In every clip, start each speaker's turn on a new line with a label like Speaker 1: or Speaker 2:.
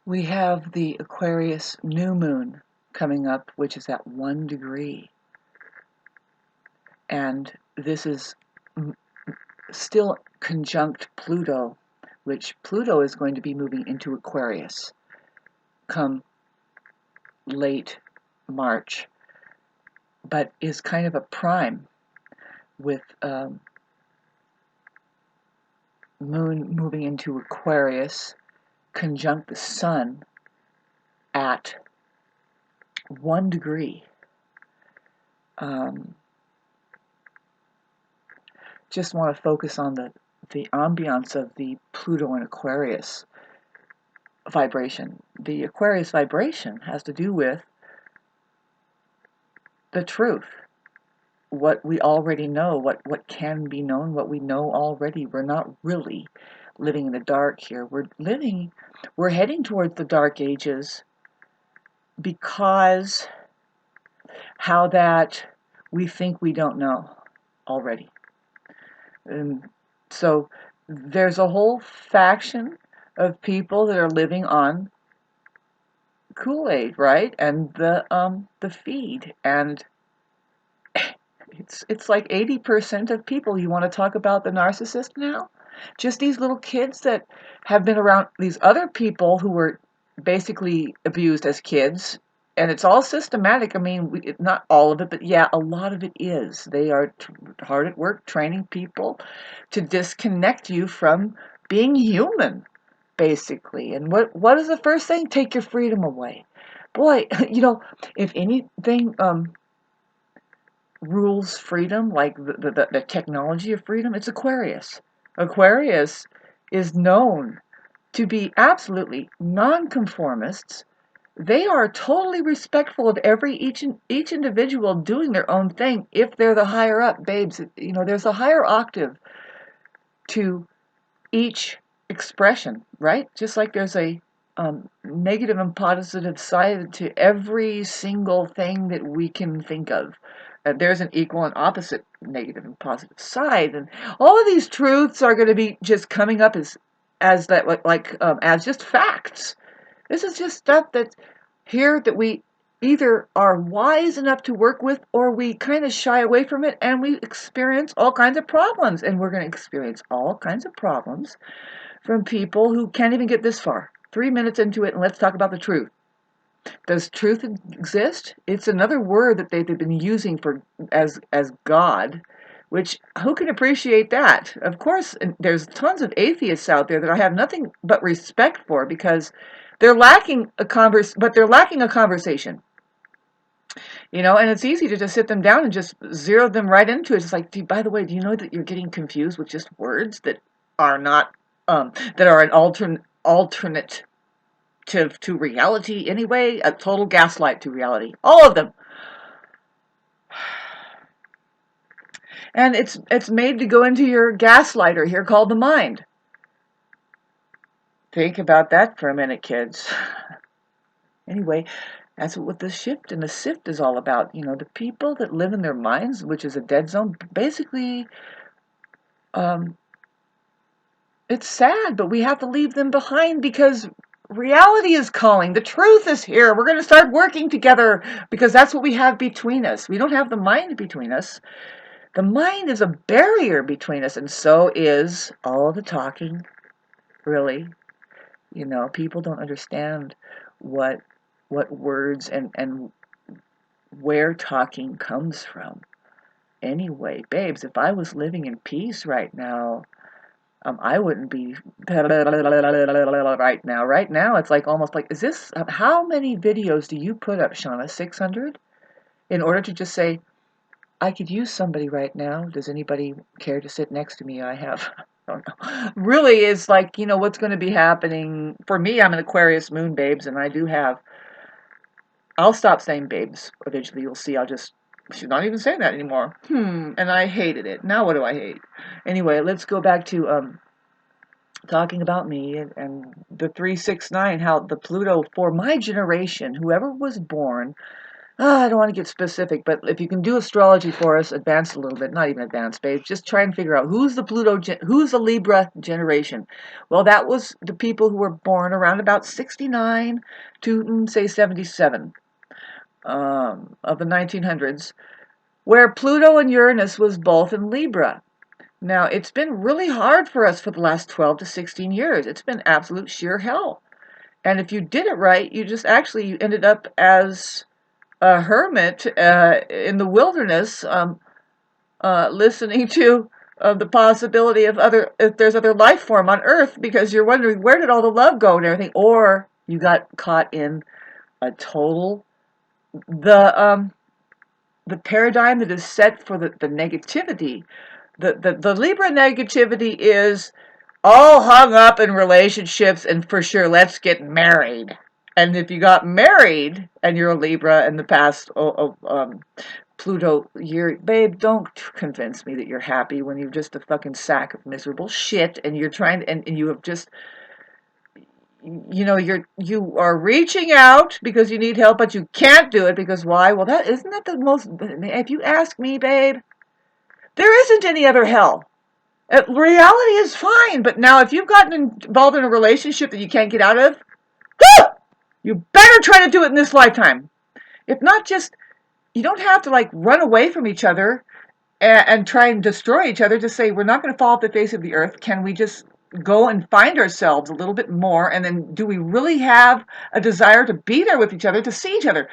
Speaker 1: We have the Aquarius new moon coming up, which is at 1 degree. And this is still conjunct Pluto, which Pluto is going to be moving into Aquarius come late March, but is kind of a prime with moon moving into Aquarius conjunct the sun at 1 degree. Just want to focus on the ambiance of the Pluto and Aquarius vibration. The Aquarius vibration has to do with the truth, what we already know, what can be known, what we know already. We're not really living in the dark here. We're heading towards the dark ages because how that we think we don't know already. And so there's a whole faction of people that are living on Kool-Aid, right? And the feed. And it's like 80% of people. You want to talk about the narcissist now? Just these little kids that have been around these other people who were basically abused as kids. And it's all systematic. I mean, not all of it, but yeah, a lot of it is. They are hard at work training people to disconnect you from being human, basically. And what is the first thing? Take your freedom away. Boy, if anything rules freedom, like the technology of freedom, it's Aquarius. Aquarius is known to be absolutely nonconformists. They are totally respectful of each individual doing their own thing if they're the higher up, babes. There's a higher octave to each expression, right? Just like there's a negative and positive side to every single thing that we can think of. There's an equal and opposite negative and positive side, and all of these truths are going to be just coming up as just facts. This is just stuff that's here that we either are wise enough to work with or we kind of shy away from it, and we experience all kinds of problems. And we're going to experience all kinds of problems from people who can't even get this far. 3 minutes into it, and let's talk about the truth. Does truth exist? It's another word that they've been using as God, which who can appreciate that? Of course, there's tons of atheists out there that I have nothing but respect for because they're lacking a conversation. And it's easy to just sit them down and just zero them right into it. It's like, by the way, do you know that you're getting confused with just words that are not that are an alternate to reality anyway, a total gaslight to reality. All of them. And it's made to go into your gaslighter here called the mind. Think about that for a minute, kids. Anyway, that's what the shift and the sift is all about. The people that live in their minds, which is a dead zone, basically, it's sad, but we have to leave them behind because reality is calling. The truth is here. We're going to start working together because that's what we have between us. We don't have the mind between us. The mind is a barrier between us, and so is all the talking, really. People don't understand what words and where talking comes from. Anyway, babes, if I was living in peace right now, I wouldn't be right now. Right now, it's like almost like, how many videos do you put up, Shauna? 600? In order to just say, I could use somebody right now. Does anybody care to sit next to me? I have. I don't know. Really, it's like, what's going to be happening. For me, I'm an Aquarius moon, babes, and I'll stop saying babes. Eventually, you'll see. She's not even saying that anymore. And I hated it. Now what do I hate? Anyway, let's go back to talking about me and the 369, how the Pluto for my generation, whoever was born I don't want to get specific, but if you can do astrology for us, advance a little bit, not even advanced, babe, just try and figure out who's who's the Libra generation. Well, that was the people who were born around about 69 to, say, 77 of the 1900s, where Pluto and Uranus was both in Libra. Now, it's been really hard for us for the last 12 to 16 years. It's been absolute sheer hell. And if you did it right, you ended up as a hermit in the wilderness, listening to the possibility of if there's other life form on Earth, because you're wondering where did all the love go and everything, or you got caught in a total the paradigm that is set for the negativity. The Libra negativity is all hung up in relationships, and for sure, let's get married. And if you got married and you're a Libra in the past Pluto year, babe, don't convince me that you're happy when you're just a fucking sack of miserable shit, and you're trying to, and you have just, you are reaching out because you need help, but you can't do it because why? Well, isn't that the most, if you ask me, babe, there isn't any other hell. Reality is fine, but now if you've gotten involved in a relationship that you can't get out of, you better try to do it in this lifetime. If not, just, you don't have to like run away from each other and try and destroy each other. Just say, we're not going to fall off the face of the earth. Can we just go and find ourselves a little bit more? And then do we really have a desire to be there with each other, to see each other?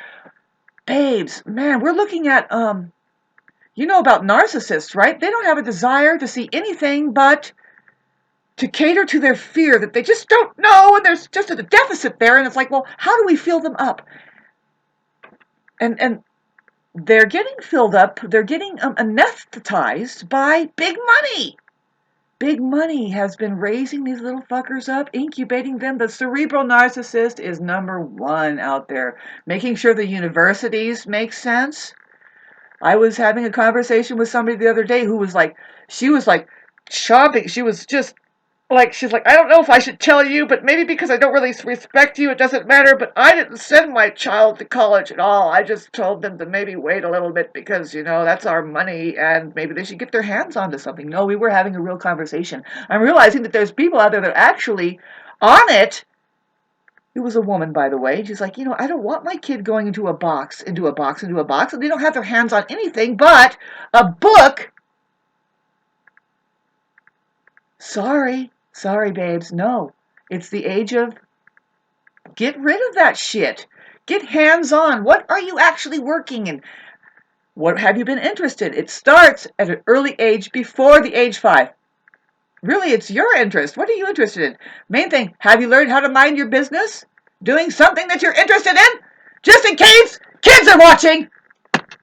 Speaker 1: Babes, man, we're looking at, you know about narcissists, right? They don't have a desire to see anything but to cater to their fear that they just don't know, and there's just a deficit there, and it's like, well, how do we fill them up? And they're getting filled up, they're getting anesthetized by big money. Big money has been raising these little fuckers up, incubating them. The cerebral narcissist is #1 out there, making sure the universities make sense. I was having a conversation with somebody the other day who was like, she was like chomping. She was just like, she's like, I don't know if I should tell you, but maybe because I don't really respect you, it doesn't matter. But I didn't send my child to college at all. I just told them to maybe wait a little bit because, that's our money and maybe they should get their hands onto something. No, we were having a real conversation. I'm realizing that there's people out there that are actually on it. It was a woman, by the way. She's like, I don't want my kid going into a box, and they don't have their hands on anything but a book. Sorry, babes. No, it's the age of get rid of that shit. Get hands on. What are you actually working in? What have you been interested? It starts at an early age before the age 5. Really, it's your interest. What are you interested in? Main thing, have you learned how to mind your business? Doing something that you're interested in? Just in case kids are watching.